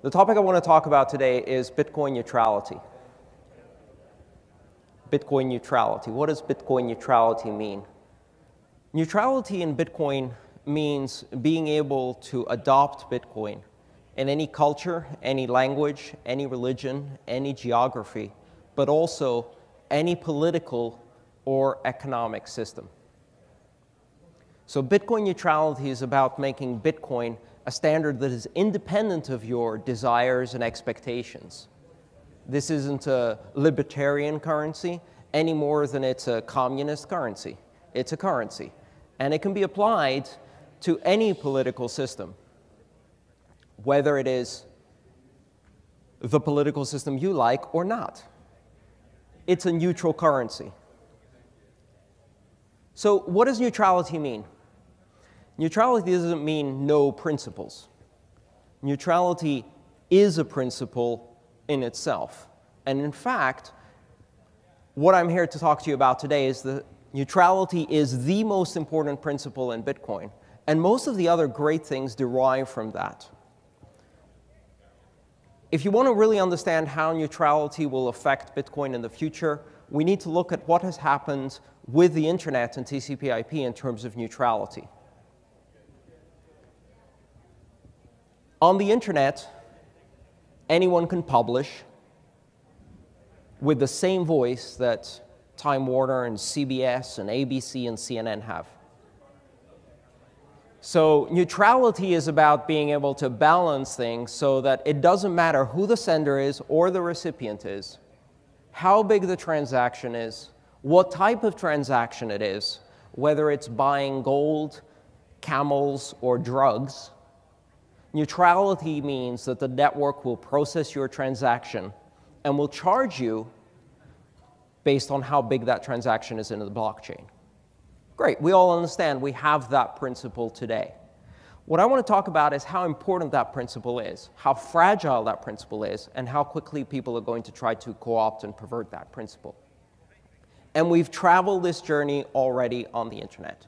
The topic I want to talk about today is Bitcoin neutrality. Bitcoin neutrality. What does Bitcoin neutrality mean? Neutrality in Bitcoin means being able to adopt Bitcoin in any culture, any language, any religion, any geography, but also any political or economic system. So Bitcoin neutrality is about making Bitcoin a standard that is independent of your desires and expectations. This isn't a libertarian currency any more than it's a communist currency. It's a currency, and it can be applied to any political system, whether it is the political system you like or not. It's a neutral currency. So what does neutrality mean? Neutrality doesn't mean no principles. Neutrality is a principle in itself. And in fact, what I'm here to talk to you about today is that neutrality is the most important principle in Bitcoin. And most of the other great things derive from that. If you want to really understand how neutrality will affect Bitcoin in the future, we need to look at what has happened with the internet and TCP/IP in terms of neutrality. On the internet, anyone can publish with the same voice that Time Warner and CBS and ABC and CNN have. So neutrality is about being able to balance things so that it doesn't matter who the sender is or the recipient is, how big the transaction is, what type of transaction it is, whether it's buying gold, camels, or drugs. Neutrality means that the network will process your transaction and will charge you based on how big that transaction is in the blockchain. Great, we all understand we have that principle today. What I want to talk about is how important that principle is, how fragile that principle is, and how quickly people are going to try to co-opt and pervert that principle. And we've traveled this journey already on the internet.